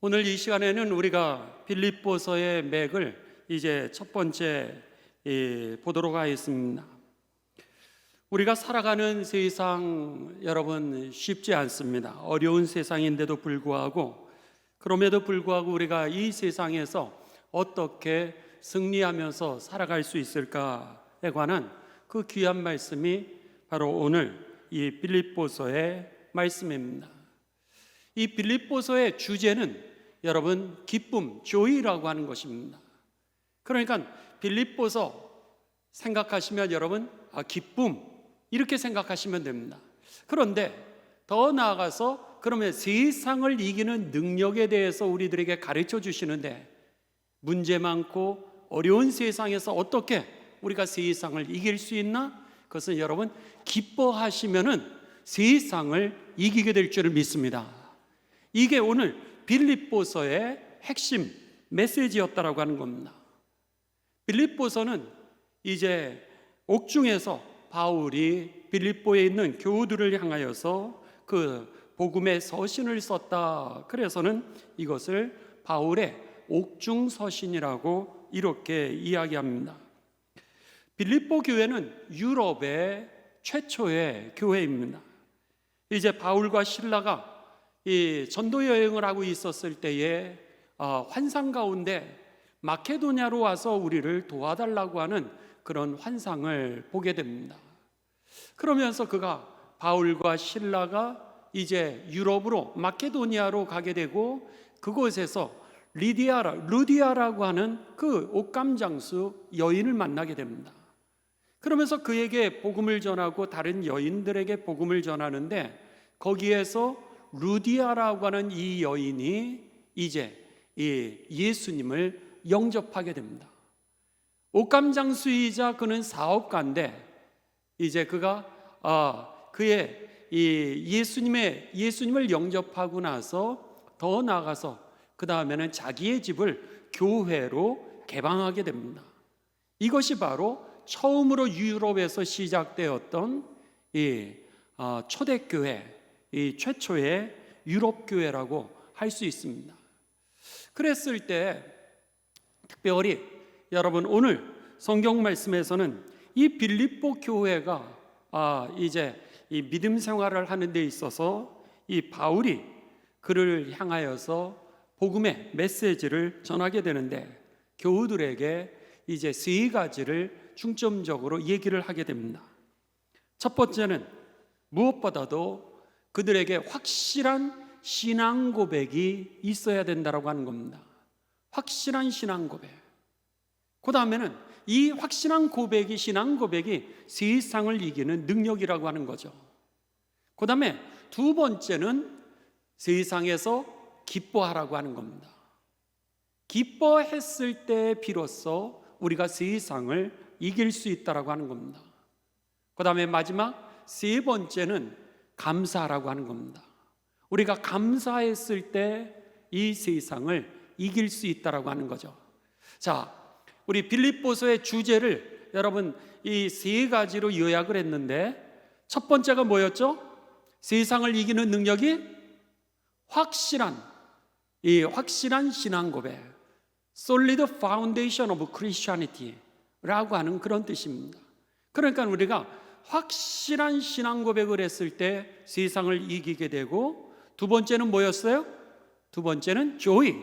오늘 이 시간에는 우리가 빌립보서의 맥을 이제 첫 번째 보도록 하겠습니다. 우리가 살아가는 세상 여러분 쉽지 않습니다. 어려운 세상인데도 불구하고 그럼에도 불구하고 우리가 이 세상에서 어떻게 승리하면서 살아갈 수 있을까에 관한 그 귀한 말씀이 바로 오늘 이 빌립보서의 말씀입니다. 이 빌립보서의 주제는 여러분 기쁨, joy라고 하는 것입니다. 그러니까 빌립보서 생각하시면 여러분 기쁨 이렇게 생각하시면 됩니다. 그런데 더 나아가서 그러면 세상을 이기는 능력에 대해서 우리들에게 가르쳐 주시는데 문제 많고 어려운 세상에서 어떻게 우리가 세상을 이길 수 있나? 그것은 여러분 기뻐하시면은 세상을 이기게 될 줄을 믿습니다. 이게 오늘 빌립보서의 핵심 메시지였다라고 하는 겁니다. 빌립보서는 이제 옥중에서 바울이 빌립보에 있는 교우들을 향하여서 그 복음의 서신을 썼다. 그래서는 이것을 바울의 옥중 서신이라고 이렇게 이야기합니다. 빌립보 교회는 유럽의 최초의 교회입니다. 이제 바울과 실라가 이 전도 여행을 하고 있었을 때에 환상 가운데 마케도냐로 와서 우리를 도와달라고 하는 그런 환상을 보게 됩니다. 그러면서 그가 바울과 실라가 이제 유럽으로 마케도니아로 가게 되고 그곳에서 루디아라고 하는 그 옥감장수 여인을 만나게 됩니다. 그러면서 그에게 복음을 전하고 다른 여인들에게 복음을 전하는데 거기에서 루디아라고 하는 이 여인이 이제 이 예수님을 영접하게 됩니다. 옥감장수이자 그는 사업가인데 이제 그가 그의 이 예수님을 영접하고 나서 더 나아가서 그 다음에는 자기의 집을 교회로 개방하게 됩니다. 이것이 바로 처음으로 유럽에서 시작되었던 이 초대교회, 이 최초의 유럽 교회라고 할 수 있습니다. 그랬을 때 특별히 여러분 오늘 성경 말씀에서는 이 빌립보 교회가 이제 이 믿음 생활을 하는 데 있어서 이 바울이 그를 향하여서 복음의 메시지를 전하게 되는데 교우들에게 이제 세 가지를 중점적으로 얘기를 하게 됩니다. 첫 번째는 무엇보다도 그들에게 확실한 신앙 고백이 있어야 된다고 하는 겁니다. 확실한 신앙 고백. 그 다음에는 이 확실한 고백이 신앙 고백이 세상을 이기는 능력이라고 하는 거죠. 그 다음에 두 번째는 세상에서 기뻐하라고 하는 겁니다. 기뻐했을 때 비로소 우리가 세상을 이길 수 있다라고 하는 겁니다. 그 다음에 마지막 세 번째는 감사하라고 하는 겁니다. 우리가 감사했을 때 이 세상을 이길 수 있다라고 하는 거죠. 자, 우리 빌립보서의 주제를 여러분 이 세 가지로 요약을 했는데 첫 번째가 뭐였죠? 세상을 이기는 능력이 확실한 신앙 고백, solid foundation of Christianity라고 하는 그런 뜻입니다. 그러니까 우리가 확실한 신앙 고백을 했을 때 세상을 이기게 되고 두 번째는 뭐였어요? 두 번째는 joy,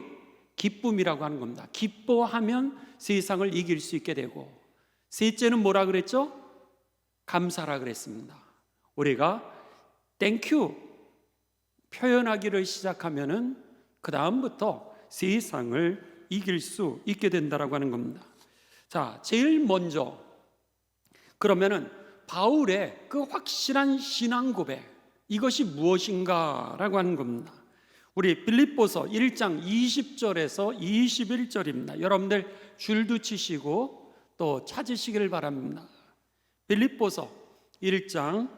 기쁨이라고 하는 겁니다. 기뻐하면 세상을 이길 수 있게 되고 셋째는 뭐라 그랬죠? 감사라 그랬습니다. 우리가 thank you 표현하기를 시작하면은 그 다음부터 세상을 이길 수 있게 된다라고 하는 겁니다. 자, 제일 먼저 그러면은 바울의 그 확실한 신앙 고백 이것이 무엇인가라고 하는 겁니다. 우리 빌립보서 1장 20절에서 21절입니다. 여러분들 줄도 치시고 또 찾으시길 바랍니다. 빌립보서 1장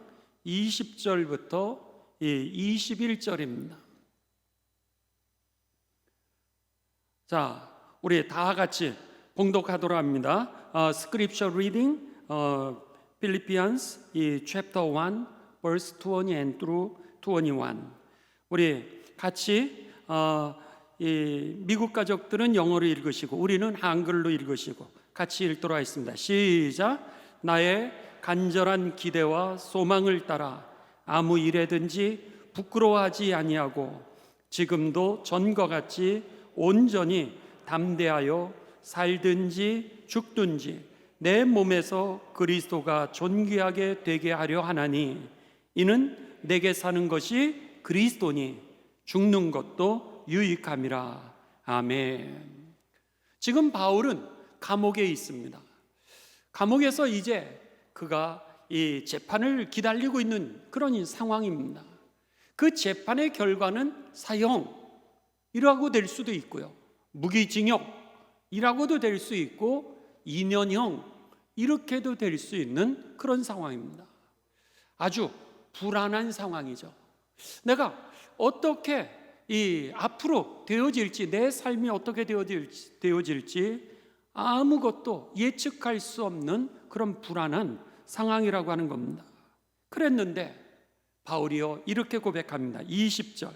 20절부터 21절입니다. 자, 우리 다 같이 봉독하도록 합니다. Scripture reading, Philippians chapter 1, verse 20 and through 21. 우리 같이 이 미국 가족들은 영어로 읽으시고 우리는 한글로 읽으시고 같이 읽도록 하겠습니다. 시작. 나의 간절한 기대와 소망을 따라 아무 일에든지 부끄러워하지 아니하고 지금도 전과 같이 온전히 담대하여 살든지 죽든지 내 몸에서 그리스도가 존귀하게 되게 하려 하나니 이는 내게 사는 것이 그리스도니 죽는 것도 유익함이라. 아멘. 지금 바울은 감옥에 있습니다. 감옥에서 이제 그가 이 재판을 기다리고 있는 그런 상황입니다. 그 재판의 결과는 사형이라고 될 수도 있고요, 무기징역이라고도 될 수 있고 2년형 이렇게도 될 수 있는 그런 상황입니다. 아주 불안한 상황이죠. 내가 어떻게 이 앞으로 되어질지, 내 삶이 어떻게 되어질지 아무것도 예측할 수 없는 그런 불안한 상황이라고 하는 겁니다. 그랬는데 바울이요 이렇게 고백합니다. 20절.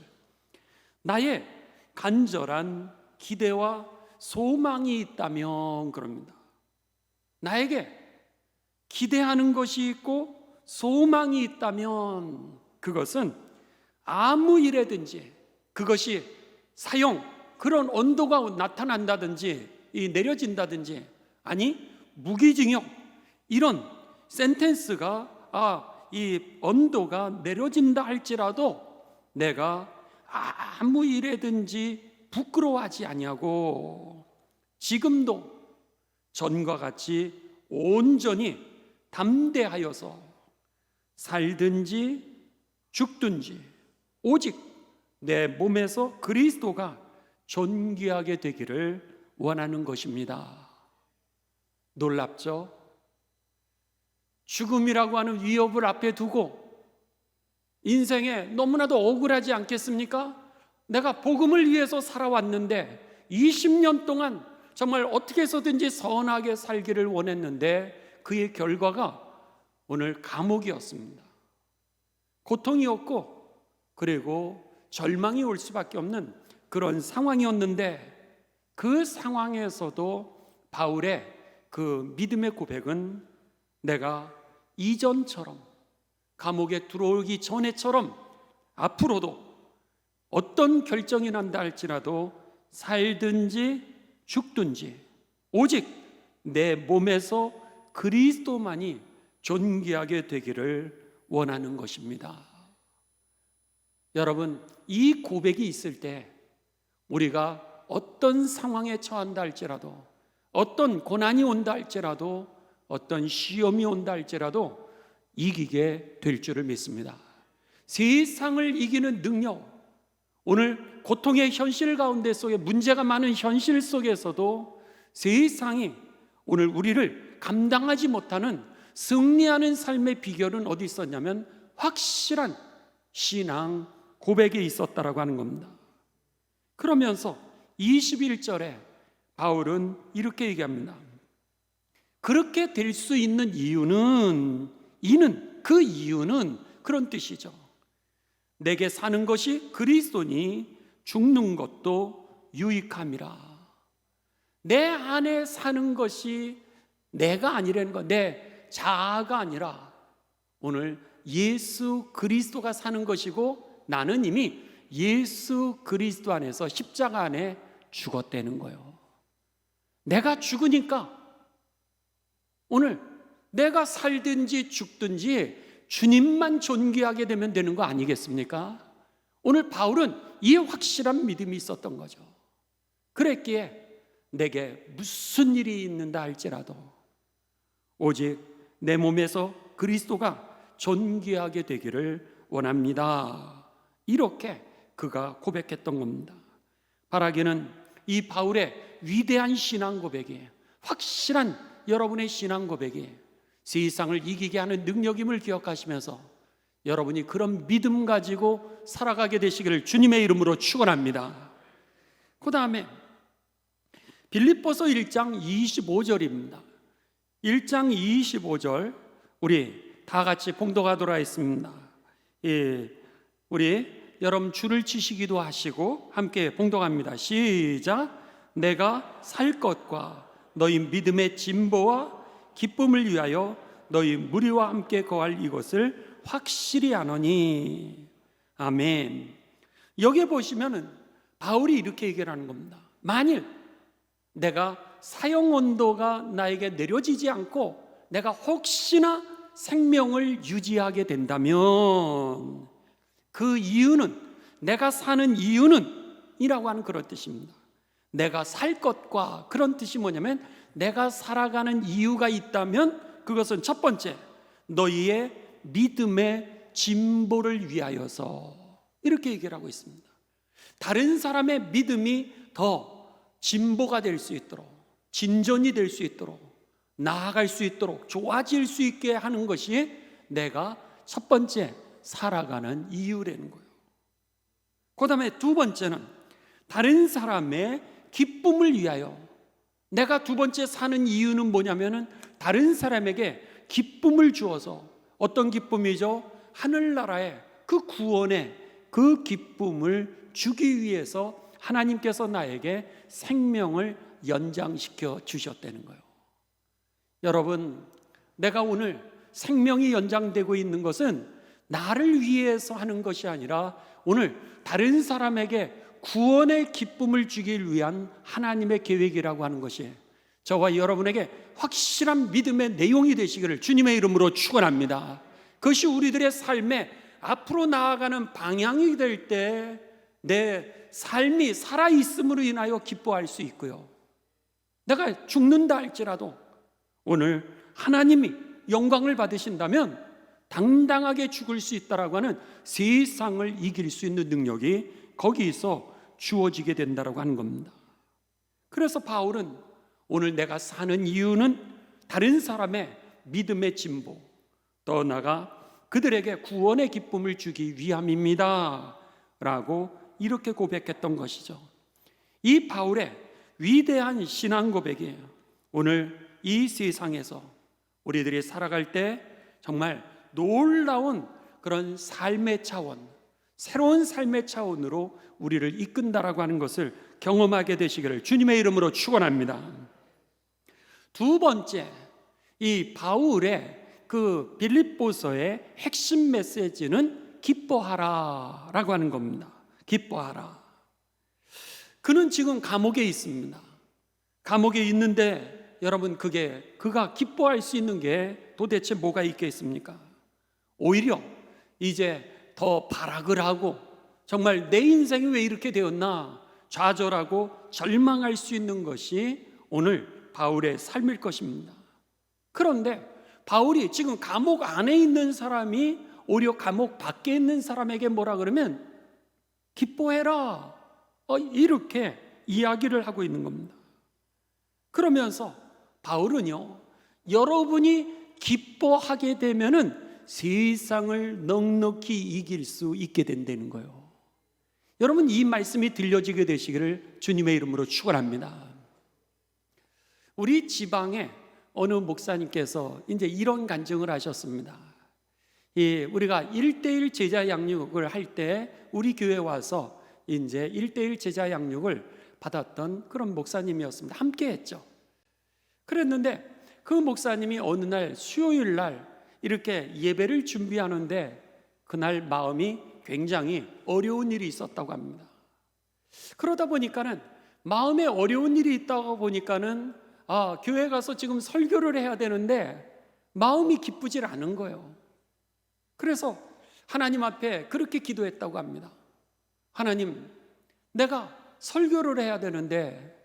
나의 간절한 기대와 소망이 있다면, 그럽니다. 나에게 기대하는 것이 있고 소망이 있다면 그것은 아무 일에든지, 그것이 사형, 그런 언도가 나타난다든지 내려진다든지, 아니 무기징역, 이런 센텐스가 이 언도가 내려진다 할지라도 내가 아무 일에든지 부끄러워하지 아니하고 지금도 전과 같이 온전히 담대하여서 살든지 죽든지 오직 내 몸에서 그리스도가 존귀하게 되기를 원하는 것입니다. 놀랍죠? 죽음이라고 하는 위협을 앞에 두고 인생에 너무나도 억울하지 않겠습니까? 내가 복음을 위해서 살아왔는데 20년 동안 정말 어떻게 해서든지 선하게 살기를 원했는데 그의 결과가 오늘 감옥이었습니다. 고통이었고 그리고 절망이 올 수밖에 없는 그런 상황이었는데, 그 상황에서도 바울의 그 믿음의 고백은 내가 이전처럼 감옥에 들어오기 전에처럼 앞으로도 어떤 결정이 난다 할지라도 살든지 죽든지 오직 내 몸에서 그리스도만이 존귀하게 되기를 원하는 것입니다. 여러분, 이 고백이 있을 때 우리가 어떤 상황에 처한다 할지라도, 어떤 고난이 온다 할지라도, 어떤 시험이 온다 할지라도 이기게 될 줄을 믿습니다. 세상을 이기는 능력, 오늘 고통의 현실 가운데 속에 문제가 많은 현실 속에서도 세상이 오늘 우리를 감당하지 못하는 승리하는 삶의 비결은 어디 있었냐면 확실한 신앙 고백에 있었다라고 하는 겁니다. 그러면서 21절에 바울은 이렇게 얘기합니다. 그렇게 될 수 있는 이유는 그 이유는 그런 뜻이죠. 내게 사는 것이 그리스도니 죽는 것도 유익함이라. 내 안에 사는 것이 내가 아니라는 것, 내 자아가 아니라 오늘 예수 그리스도가 사는 것이고 나는 이미 예수 그리스도 안에서 십자가 안에 죽었다는 거예요. 내가 죽으니까 오늘 내가 살든지 죽든지 주님만 존귀하게 되면 되는 거 아니겠습니까? 오늘 바울은 이 확실한 믿음이 있었던 거죠. 그랬기에 내게 무슨 일이 있는다 할지라도 오직 내 몸에서 그리스도가 존귀하게 되기를 원합니다. 이렇게 그가 고백했던 겁니다. 바라기는 이 바울의 위대한 신앙 고백이, 확실한 여러분의 신앙 고백이 세상을 이기게 하는 능력임을 기억하시면서 여러분이 그런 믿음 가지고 살아가게 되시기를 주님의 이름으로 축원합니다. 그 다음에 빌립보서 1장 25절입니다. 1장 25절 우리 다 같이 봉독하도록 하겠습니다. 우리 여러분 줄을 치시기도 하시고 함께 봉독합니다. 시작. 내가 살 것과 너희 믿음의 진보와 기쁨을 위하여 너희 무리와 함께 거할 이것을 확실히 아노니. 아멘. 여기에 보시면은 바울이 이렇게 얘기를 하는 겁니다. 만일 내가 사형 언도가 나에게 내려지지 않고 내가 혹시나 생명을 유지하게 된다면 그 이유는, 내가 사는 이유는 이라고 하는 그런 뜻입니다. 내가 살 것과, 그런 뜻이 뭐냐면 내가 살아가는 이유가 있다면 그것은 첫 번째, 너희의 믿음의 진보를 위하여서, 이렇게 얘기를 하고 있습니다. 다른 사람의 믿음이 더 진보가 될 수 있도록, 진전이 될 수 있도록, 나아갈 수 있도록, 좋아질 수 있게 하는 것이 내가 첫 번째 살아가는 이유라는 거예요. 그 다음에 두 번째는 다른 사람의 기쁨을 위하여. 내가 두 번째 사는 이유는 뭐냐면은 다른 사람에게 기쁨을 주어서, 어떤 기쁨이죠? 하늘나라의 그 구원의 그 기쁨을 주기 위해서 하나님께서 나에게 생명을 연장시켜 주셨다는 거예요. 여러분, 내가 오늘 생명이 연장되고 있는 것은 나를 위해서 하는 것이 아니라 오늘 다른 사람에게 구원의 기쁨을 주길 위한 하나님의 계획이라고 하는 것이 저와 여러분에게 확실한 믿음의 내용이 되시기를 주님의 이름으로 축원합니다. 그것이 우리들의 삶에 앞으로 나아가는 방향이 될 때 내 삶이 살아있음으로 인하여 기뻐할 수 있고요, 내가 죽는다 할지라도 오늘 하나님이 영광을 받으신다면 당당하게 죽을 수 있다라고 하는 세상을 이길 수 있는 능력이 거기서 주어지게 된다라고 하는 겁니다. 그래서 바울은 오늘 내가 사는 이유는 다른 사람의 믿음의 진보, 또 나아가 그들에게 구원의 기쁨을 주기 위함입니다 라고 이렇게 고백했던 것이죠. 이 바울의 위대한 신앙 고백이에요. 오늘 이 세상에서 우리들이 살아갈 때 정말 놀라운 그런 삶의 차원, 새로운 삶의 차원으로 우리를 이끈다라고 하는 것을 경험하게 되시기를 주님의 이름으로 축원합니다. 두 번째, 이 바울의 그 빌립보서의 핵심 메시지는 기뻐하라 라고 하는 겁니다. 기뻐하라. 그는 지금 감옥에 있습니다. 감옥에 있는데 여러분, 그가 기뻐할 수 있는 게 도대체 뭐가 있겠습니까? 오히려 이제 더 발악을 하고 정말 내 인생이 왜 이렇게 되었나 좌절하고 절망할 수 있는 것이 오늘 바울의 삶일 것입니다. 그런데 바울이 지금 감옥 안에 있는 사람이 오히려 감옥 밖에 있는 사람에게 뭐라 그러면 기뻐해라, 이렇게 이야기를 하고 있는 겁니다. 그러면서 바울은요, 여러분이 기뻐하게 되면은 세상을 넉넉히 이길 수 있게 된다는 거예요. 여러분, 이 말씀이 들려지게 되시기를 주님의 이름으로 축원합니다. 우리 지방에 어느 목사님께서 이제 이런 간증을 하셨습니다. 우리가 1:1 제자 양육을 할 때 우리 교회에 와서 이제 1:1 제자 양육을 받았던 그런 목사님이었습니다. 함께 했죠. 그랬는데 그 목사님이 어느 날 수요일 날 이렇게 예배를 준비하는데 그날 마음이 굉장히 어려운 일이 있었다고 합니다. 그러다 보니까는 마음에 어려운 일이 있다고 보니까는 교회 가서 지금 설교를 해야 되는데 마음이 기쁘질 않은 거예요. 그래서 하나님 앞에 그렇게 기도했다고 합니다. 하나님, 내가 설교를 해야 되는데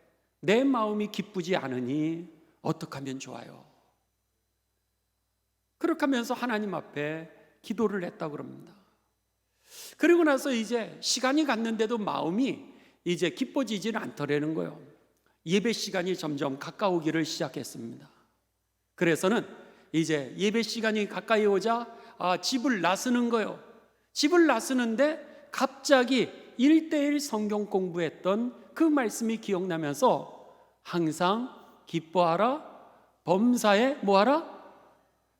내 마음이 기쁘지 않으니 어떻게 하면 좋아요? 그렇게 하면서 하나님 앞에 기도를 했다고 합니다. 그리고 나서 이제 시간이 갔는데도 마음이 이제 기뻐지지는 않더라는 거예요. 예배 시간이 점점 가까우기를 시작했습니다. 그래서는 이제 예배 시간이 가까이 오자 집을 나서는 거예요. 집을 나서는데 갑자기 1:1 성경 공부했던 그 말씀이 기억나면서 항상 기뻐하라, 범사에 뭐하라?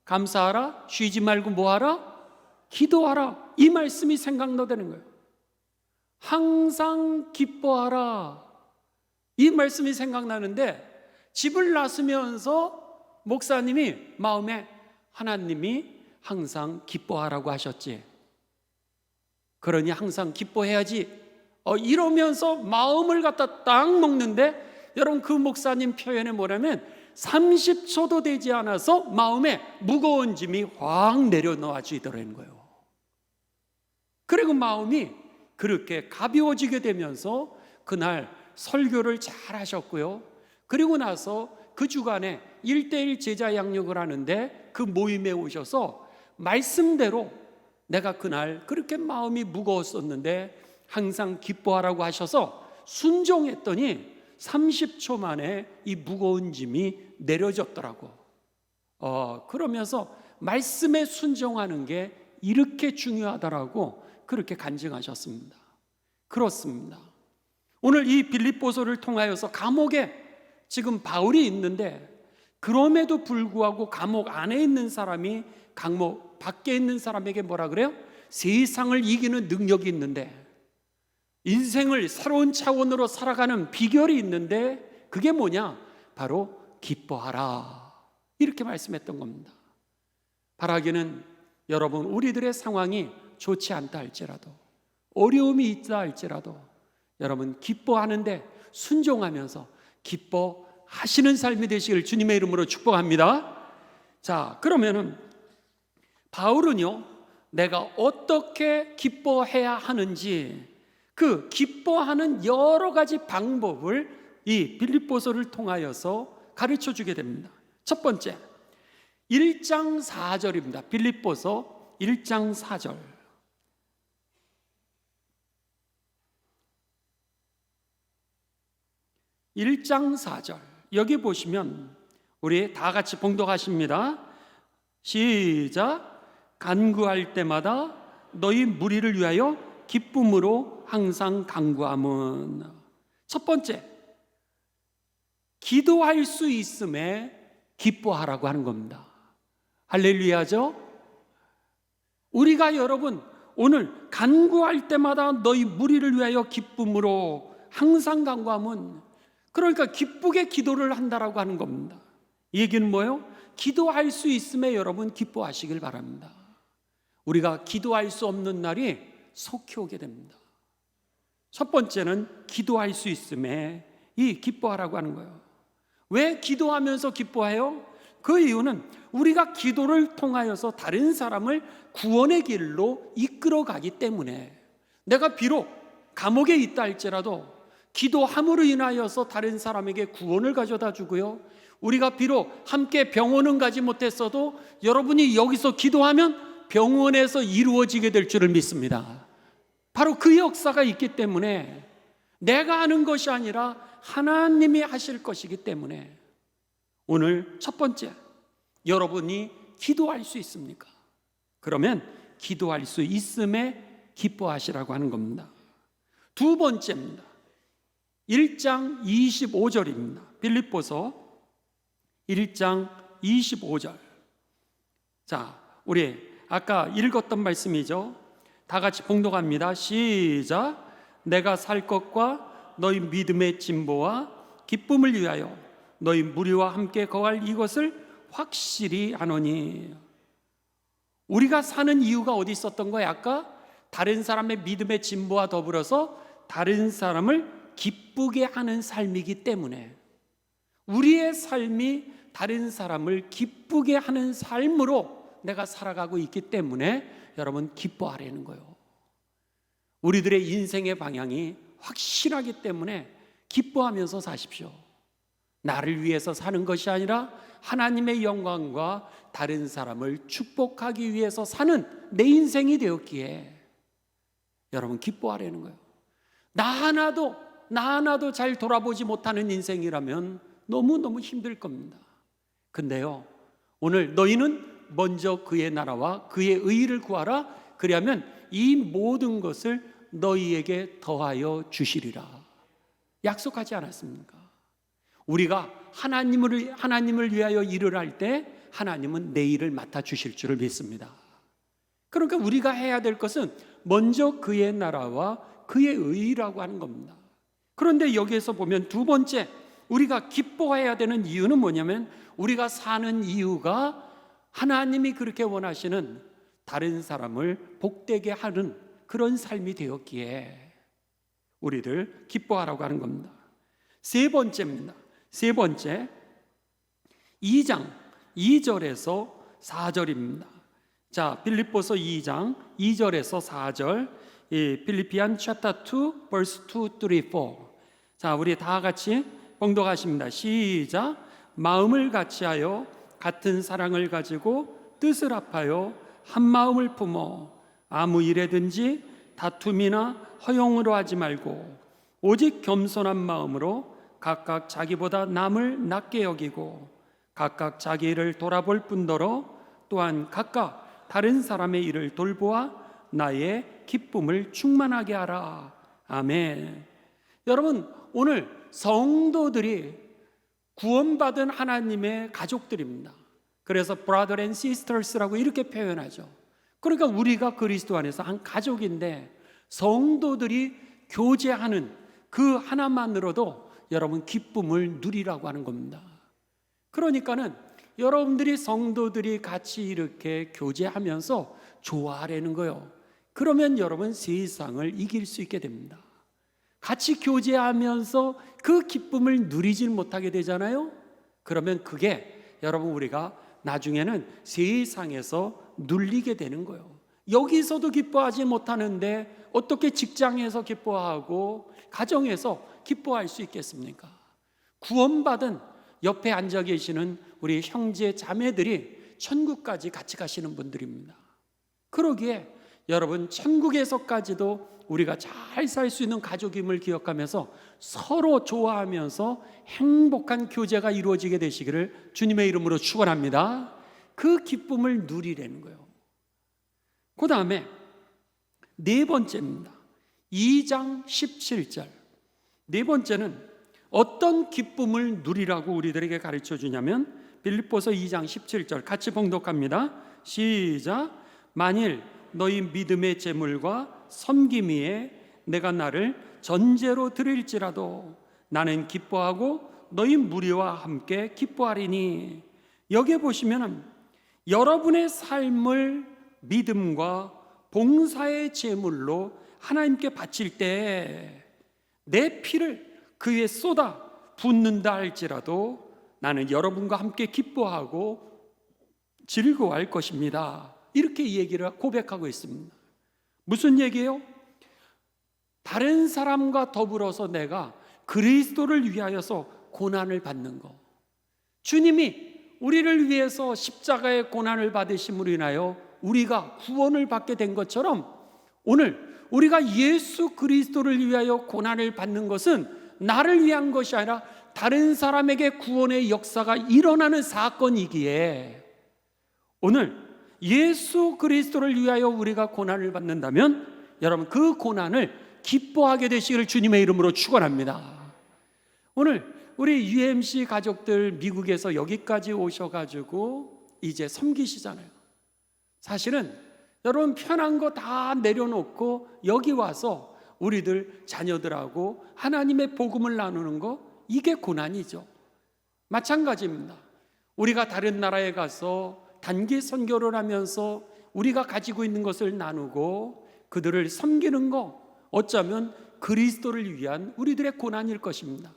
감사하라, 쉬지 말고 뭐하라? 기도하라. 이 말씀이 생각나는 거예요. 항상 기뻐하라. 이 말씀이 생각나는데 집을 나서면서 목사님이 마음에 하나님이 항상 기뻐하라고 하셨지. 그러니 항상 기뻐해야지. 이러면서 마음을 갖다 딱 먹는데 여러분 그 목사님 표현이 뭐냐면 30초도 되지 않아서 마음에 무거운 짐이 확 내려놓아 지더라는 거예요. 그리고 마음이 그렇게 가벼워지게 되면서 그날 설교를 잘 하셨고요. 그리고 나서 그 주간에 1:1 제자 양육을 하는데 그 모임에 오셔서 말씀대로 내가 그날 그렇게 마음이 무거웠었는데 항상 기뻐하라고 하셔서 순종했더니 30초 만에 이 무거운 짐이 내려졌더라고. 그러면서 말씀에 순종하는 게 이렇게 중요하다라고 그렇게 간증하셨습니다. 그렇습니다. 오늘 이 빌립보서를 통하여서 감옥에 지금 바울이 있는데 그럼에도 불구하고 감옥 안에 있는 사람이 감옥 밖에 있는 사람에게 뭐라 그래요? 세상을 이기는 능력이 있는데, 인생을 새로운 차원으로 살아가는 비결이 있는데 그게 뭐냐? 바로 기뻐하라, 이렇게 말씀했던 겁니다. 바라기는 여러분, 우리들의 상황이 좋지 않다 할지라도, 어려움이 있다 할지라도 여러분 기뻐하는데 순종하면서 기뻐하시는 삶이 되시길 주님의 이름으로 축복합니다. 자, 그러면은 바울은요, 내가 어떻게 기뻐해야 하는지 그 기뻐하는 여러 가지 방법을 이 빌립보서를 통하여서 가르쳐 주게 됩니다. 첫 번째, 1장 4절입니다. 빌립보서 1장 4절. 여기 보시면 우리 다 같이 봉독하십니다. 시작. 간구할 때마다 너희 무리를 위하여 기쁨으로 항상 간구함은. 첫 번째, 기도할 수 있음에 기뻐하라고 하는 겁니다. 할렐루야죠? 우리가 여러분 오늘 간구할 때마다 너희 무리를 위하여 기쁨으로 항상 간구함은, 그러니까 기쁘게 기도를 한다라고 하는 겁니다. 이 얘기는 뭐예요? 기도할 수 있음에 여러분 기뻐하시길 바랍니다. 우리가 기도할 수 없는 날이 속히 오게 됩니다. 첫 번째는 기도할 수 있음에 이 기뻐하라고 하는 거예요. 왜 기도하면서 기뻐해요? 그 이유는 우리가 기도를 통하여서 다른 사람을 구원의 길로 이끌어가기 때문에, 내가 비록 감옥에 있다 할지라도 기도함으로 인하여서 다른 사람에게 구원을 가져다 주고요, 우리가 비록 함께 병원은 가지 못했어도 여러분이 여기서 기도하면 병원에서 이루어지게 될 줄을 믿습니다. 바로 그 역사가 있기 때문에, 내가 하는 것이 아니라 하나님이 하실 것이기 때문에, 오늘 첫 번째, 여러분이 기도할 수 있습니까? 그러면 기도할 수 있음에 기뻐하시라고 하는 겁니다. 두 번째입니다. 1장 25절입니다. 빌립보서 1장 25절. 자, 우리 아까 읽었던 말씀이죠. 다 같이 봉독합니다. 시작. 내가 살 것과 너희 믿음의 진보와 기쁨을 위하여 너희 무리와 함께 거할 이것을 확실히 아노니. 우리가 사는 이유가 어디 있었던 거예요? 아까 다른 사람의 믿음의 진보와 더불어서 다른 사람을 기쁘게 하는 삶이기 때문에, 우리의 삶이 다른 사람을 기쁘게 하는 삶으로 내가 살아가고 있기 때문에 여러분 기뻐하라는 거예요. 우리들의 인생의 방향이 확실하기 때문에 기뻐하면서 사십시오. 나를 위해서 사는 것이 아니라 하나님의 영광과 다른 사람을 축복하기 위해서 사는 내 인생이 되었기에 여러분 기뻐하라는 거예요. 나 하나도 잘 돌아보지 못하는 인생이라면 너무너무 힘들 겁니다. 근데요, 오늘 너희는 먼저 그의 나라와 그의 의의를 구하라. 그리하면 이 모든 것을 너희에게 더하여 주시리라. 약속하지 않았습니까? 우리가 하나님을 위하여 일을 할 때 하나님은 내 일을 맡아주실 줄을 믿습니다. 그러니까 우리가 해야 될 것은 먼저 그의 나라와 그의 의라고 하는 겁니다. 그런데 여기에서 보면 두 번째, 우리가 기뻐해야 되는 이유는 뭐냐면, 우리가 사는 이유가 하나님이 그렇게 원하시는 다른 사람을 복되게 하는 그런 삶이 되었기에 우리들 기뻐하라고 하는 겁니다. 세 번째입니다. 세 번째, 2장 2절에서 4절입니다. 자, 빌립보서 2장 2절에서 4절, 필리피안 챕터 2 verse 2, 3, 4. 자, 우리 다 같이 봉독하십니다. 시작. 마음을 같이하여 같은 사랑을 가지고 뜻을 합하여 한 마음을 품어 아무 일에든지 다툼이나 허용으로 하지 말고 오직 겸손한 마음으로 각각 자기보다 남을 낮게 여기고 각각 자기 일을 돌아볼 뿐더러 또한 각각 다른 사람의 일을 돌보아 나의 기쁨을 충만하게 하라. 아멘. 여러분, 오늘 성도들이 구원받은 하나님의 가족들입니다. 그래서 brother and sisters라고 이렇게 표현하죠. 그러니까 우리가 그리스도 안에서 한 가족인데, 성도들이 교제하는 그 하나만으로도 여러분 기쁨을 누리라고 하는 겁니다. 그러니까는 여러분들이 성도들이 같이 이렇게 교제하면서 좋아하라는 거예요. 그러면 여러분 세상을 이길 수 있게 됩니다. 같이 교제하면서 그 기쁨을 누리질 못하게 되잖아요. 그러면 그게 여러분 우리가 나중에는 세상에서 눌리게 되는 거예요. 여기서도 기뻐하지 못하는데 어떻게 직장에서 기뻐하고 가정에서 기뻐할 수 있겠습니까? 구원받은 옆에 앉아 계시는 우리 형제 자매들이 천국까지 같이 가시는 분들입니다. 그러기에 여러분 천국에서까지도 우리가 잘 살 수 있는 가족임을 기억하면서 서로 좋아하면서 행복한 교제가 이루어지게 되시기를 주님의 이름으로 축원합니다. 그 기쁨을 누리라는 거예요. 그 다음에 네 번째입니다. 2장 17절. 네 번째는 어떤 기쁨을 누리라고 우리들에게 가르쳐 주냐면 빌립보서 2장 17절 같이 봉독합니다. 시작. 만일 너희 믿음의 제물과 섬김 위에 내가 나를 전제로 드릴지라도 나는 기뻐하고 너희 무리와 함께 기뻐하리니. 여기에 보시면 여러분의 삶을 믿음과 봉사의 제물로 하나님께 바칠 때 내 피를 그 위에 쏟아 붓는다 할지라도 나는 여러분과 함께 기뻐하고 즐거워할 것입니다. 이렇게 얘기를 고백하고 있습니다. 무슨 얘기예요? 다른 사람과 더불어서 내가 그리스도를 위하여서 고난을 받는 거, 주님이 우리를 위해서 십자가의 고난을 받으심으로 인하여 우리가 구원을 받게 된 것처럼 오늘 우리가 예수 그리스도를 위하여 고난을 받는 것은 나를 위한 것이 아니라 다른 사람에게 구원의 역사가 일어나는 사건이기에 오늘 예수 그리스도를 위하여 우리가 고난을 받는다면 여러분 그 고난을 기뻐하게 되시기를 주님의 이름으로 축원합니다. 오늘 우리 UMC 가족들 미국에서 여기까지 오셔가지고 이제 섬기시잖아요. 사실은 여러분 편한 거 다 내려놓고 여기 와서 우리들 자녀들하고 하나님의 복음을 나누는 거, 이게 고난이죠. 마찬가지입니다. 우리가 다른 나라에 가서 단기 선교를 하면서 우리가 가지고 있는 것을 나누고 그들을 섬기는 거, 어쩌면 그리스도를 위한 우리들의 고난일 것입니다.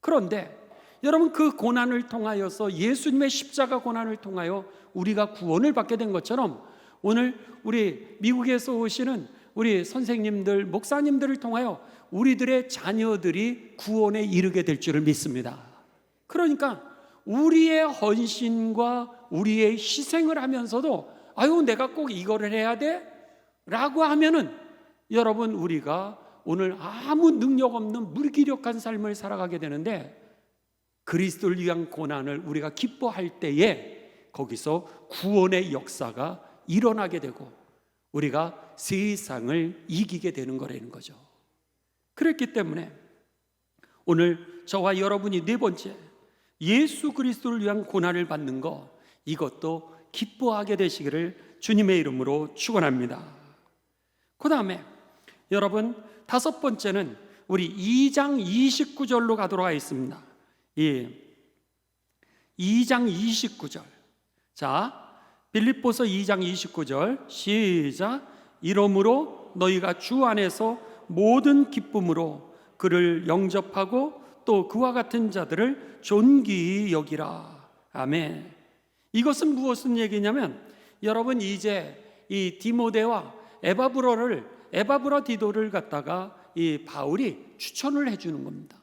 그런데 여러분 그 고난을 통하여서 예수님의 십자가 고난을 통하여 우리가 구원을 받게 된 것처럼 오늘 우리 미국에서 오시는 우리 선생님들, 목사님들을 통하여 우리들의 자녀들이 구원에 이르게 될 줄을 믿습니다. 그러니까 우리의 헌신과 우리의 희생을 하면서도 아유 내가 꼭 이거를 해야 돼? 라고 하면은 여러분 우리가 오늘 아무 능력 없는 무기력한 삶을 살아가게 되는데 그리스도를 위한 고난을 우리가 기뻐할 때에 거기서 구원의 역사가 일어나게 되고 우리가 세상을 이기게 되는 거라는 거죠. 그렇기 때문에 오늘 저와 여러분이 네 번째 예수 그리스도를 위한 고난을 받는 거, 이것도 기뻐하게 되시기를 주님의 이름으로 축원합니다. 그 다음에 여러분, 다섯 번째는 우리 2장 29절로 가도록 하겠습니다. 2장 29절. 자, 빌립보서 2장 29절 시작. 이러므로 너희가 주 안에서 모든 기쁨으로 그를 영접하고 또 그와 같은 자들을 존귀히 여기라. 아멘. 이것은 무엇은 얘기냐면, 여러분, 이제 이 디모데와 에바브라 디도를 갖다가 이 바울이 추천을 해주는 겁니다.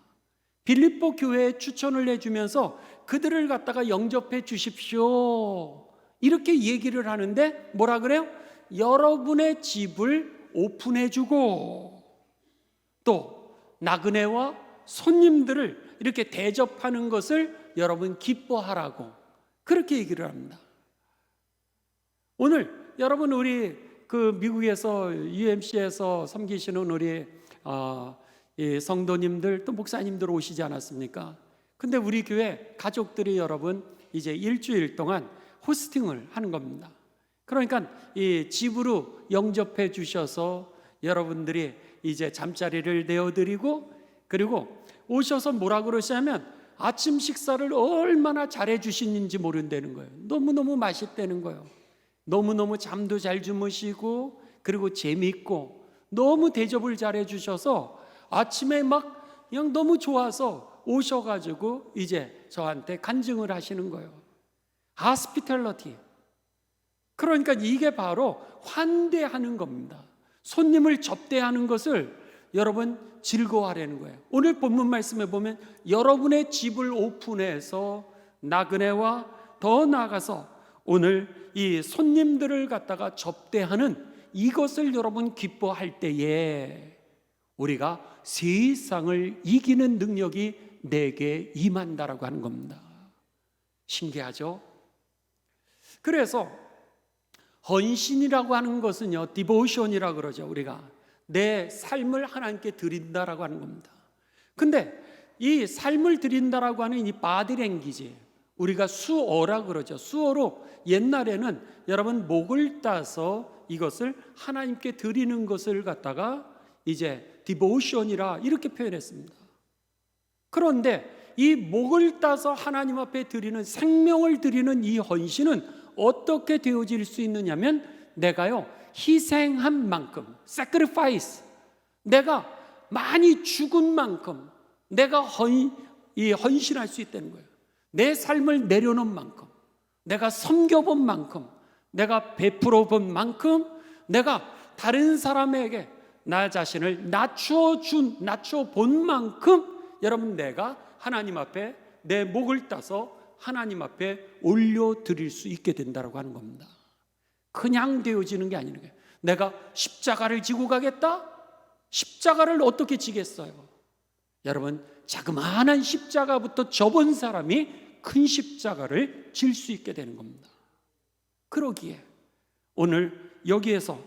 빌립보 교회에 추천을 해주면서 그들을 갖다가 영접해 주십시오, 이렇게 얘기를 하는데 뭐라 그래요? 여러분의 집을 오픈해주고 또 나그네와 손님들을 이렇게 대접하는 것을 여러분 기뻐하라고 그렇게 얘기를 합니다. 오늘 여러분, 우리 그 미국에서 UMC에서 섬기시는 우리 이 성도님들 또 목사님들 오시지 않았습니까? 근데 우리 교회 가족들이 여러분 이제 일주일 동안 호스팅을 하는 겁니다. 그러니까 이 집으로 영접해 주셔서 여러분들이 이제 잠자리를 내어드리고, 그리고 오셔서 뭐라 그러시냐면 아침 식사를 얼마나 잘해 주시는지 모른다는 거예요. 너무너무 맛있다는 거예요. 너무너무 잠도 잘 주무시고, 그리고 재미있고 너무 대접을 잘해 주셔서 아침에 막 그냥 너무 좋아서 오셔가지고 이제 저한테 간증을 하시는 거예요. 하스피탈러티. 그러니까 이게 바로 환대하는 겁니다. 손님을 접대하는 것을 여러분 즐거워하라는 거예요. 오늘 본문 말씀에 보면 여러분의 집을 오픈해서 나그네와 더 나아가서 오늘 이 손님들을 갖다가 접대하는 이것을 여러분 기뻐할 때에 우리가 세상을 이기는 능력이 내게 임한다라고 하는 겁니다. 신기하죠? 그래서 헌신이라고 하는 것은요, 디보션이라고 그러죠. 우리가 내 삶을 하나님께 드린다라고 하는 겁니다. 근데 이 삶을 드린다라고 하는 이 바디랭귀지, 우리가 수어라고 그러죠. 수어로 옛날에는 여러분 목을 따서 이것을 하나님께 드리는 것을 갖다가 이제 디보션이라 이렇게 표현했습니다. 그런데 이 목을 따서 하나님 앞에 드리는, 생명을 드리는 이 헌신은 어떻게 되어질 수 있느냐면, 내가요 희생한 만큼, sacrifice, 내가 많이 죽은 만큼 내가 헌신할 수 있다는 거예요. 내 삶을 내려놓은 만큼, 내가 섬겨본 만큼, 내가 베풀어 본 만큼, 내가 다른 사람에게 나 자신을 낮춰 본 만큼 여러분 내가 하나님 앞에 내 목을 따서 하나님 앞에 올려드릴 수 있게 된다고 하는 겁니다. 그냥 되어지는 게 아니라, 내가 십자가를 지고 가겠다? 십자가를 어떻게 지겠어요? 여러분, 자그마한 십자가부터 접은 사람이 큰 십자가를 질 수 있게 되는 겁니다. 그러기에 오늘 여기에서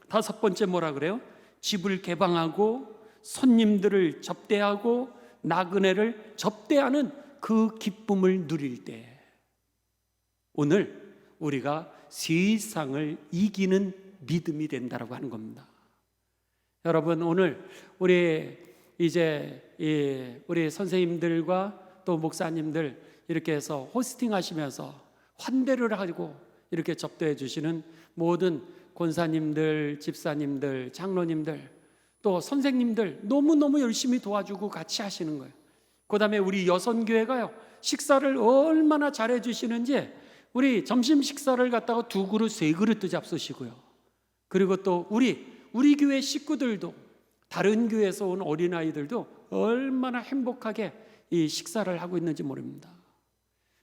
다섯 번째 뭐라 그래요? 집을 개방하고 손님들을 접대하고 나그네를 접대하는 그 기쁨을 누릴 때 오늘 우리가 세상을 이기는 믿음이 된다라고 하는 겁니다. 여러분, 오늘 우리 선생님들과 또 목사님들 이렇게 해서 호스팅 하시면서 환대를 하고 이렇게 접대해 주시는 모든 권사님들, 집사님들, 장로님들, 또 선생님들 너무너무 열심히 도와주고 같이 하시는 거예요. 그 다음에 우리 여선교회가요, 식사를 얼마나 잘해 주시는지 우리 점심 식사를 갖다가 2그릇, 3그릇도 잡수시고요. 그리고 또 우리 교회 식구들도, 다른 교회에서 온 어린아이들도 얼마나 행복하게 이 식사를 하고 있는지 모릅니다.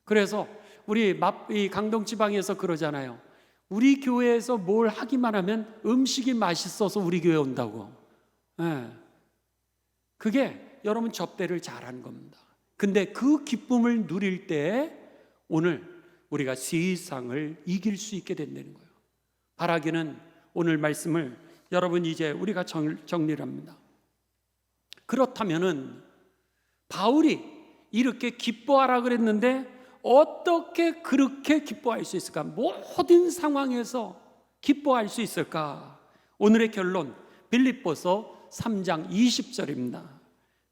그래서 우리 이 강동 지방에서 그러잖아요. 우리 교회에서 뭘 하기만 하면 음식이 맛있어서 우리 교회 온다고. 그게 여러분 접대를 잘하는 겁니다. 근데 그 기쁨을 누릴 때 오늘 우리가 세상을 이길 수 있게 된다는 거예요. 바라기는 오늘 말씀을 여러분 이제 우리가 정리를 합니다. 그렇다면은 바울이 이렇게 기뻐하라 그랬는데 어떻게 그렇게 기뻐할 수 있을까? 모든 상황에서 기뻐할 수 있을까? 오늘의 결론, 빌립보서 3장 20절입니다.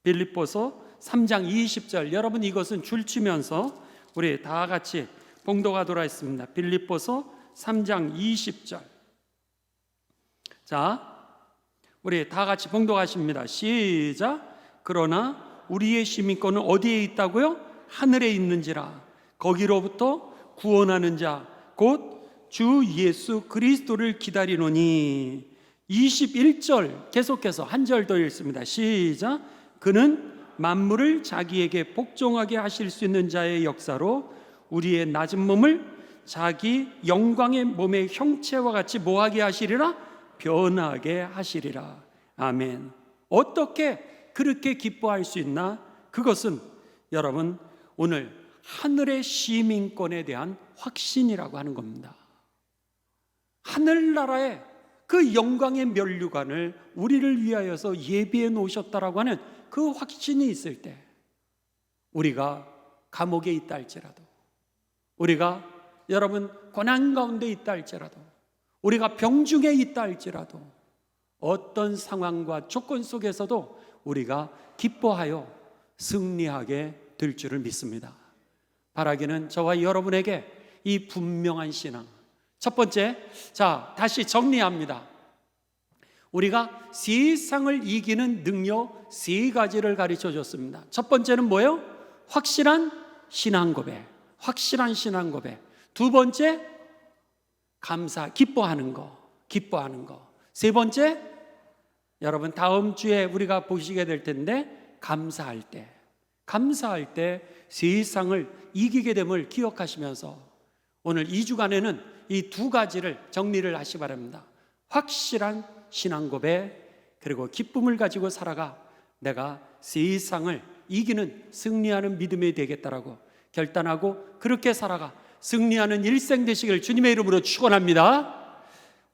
빌립보서 3장 20절. 여러분 이것은 줄치면서 우리 다 같이 봉독하도록 하겠습니다. 빌립보서 3장 20절. 자, 우리 다 같이 봉독하십니다. 시작. 그러나 우리의 시민권은 어디에 있다고요? 하늘에 있는지라. 거기로부터 구원하는 자 곧 주 예수 그리스도를 기다리노니. 21절 계속해서 한 절 더 읽습니다. 시작. 그는 만물을 자기에게 복종하게 하실 수 있는 자의 역사로 우리의 낮은 몸을 자기 영광의 몸의 형체와 같이 뭐하게 하시리라? 변하게 하시리라. 아멘. 어떻게 그렇게 기뻐할 수 있나? 그것은 여러분 오늘 하늘의 시민권에 대한 확신이라고 하는 겁니다. 하늘나라의 그 영광의 면류관을 우리를 위하여서 예비해 놓으셨다라고 하는 그 확신이 있을 때, 우리가 감옥에 있다 할지라도, 우리가 여러분 고난 가운데 있다 할지라도, 우리가 병중에 있다 할지라도, 어떤 상황과 조건 속에서도 우리가 기뻐하여 승리하게 될 줄을 믿습니다. 바라기는 저와 여러분에게 이 분명한 신앙. 첫 번째, 자 다시 정리합니다. 우리가 세상을 이기는 능력 세 가지를 가르쳐 줬습니다. 첫 번째는 뭐예요? 확실한 신앙 고백. 확실한 신앙 고백. 두 번째, 기뻐하는 거. 세 번째, 여러분 다음 주에 우리가 보시게 될 텐데, 감사할 때 세상을 이기게 됨을 기억하시면서 오늘 2주간에는 이 두 가지를 정리를 하시 바랍니다. 확실한 신앙 고백, 그리고 기쁨을 가지고 살아가 내가 세상을 이기는 승리하는 믿음이 되겠다라고 결단하고 그렇게 살아가 승리하는 일생 되시길 주님의 이름으로 축원합니다.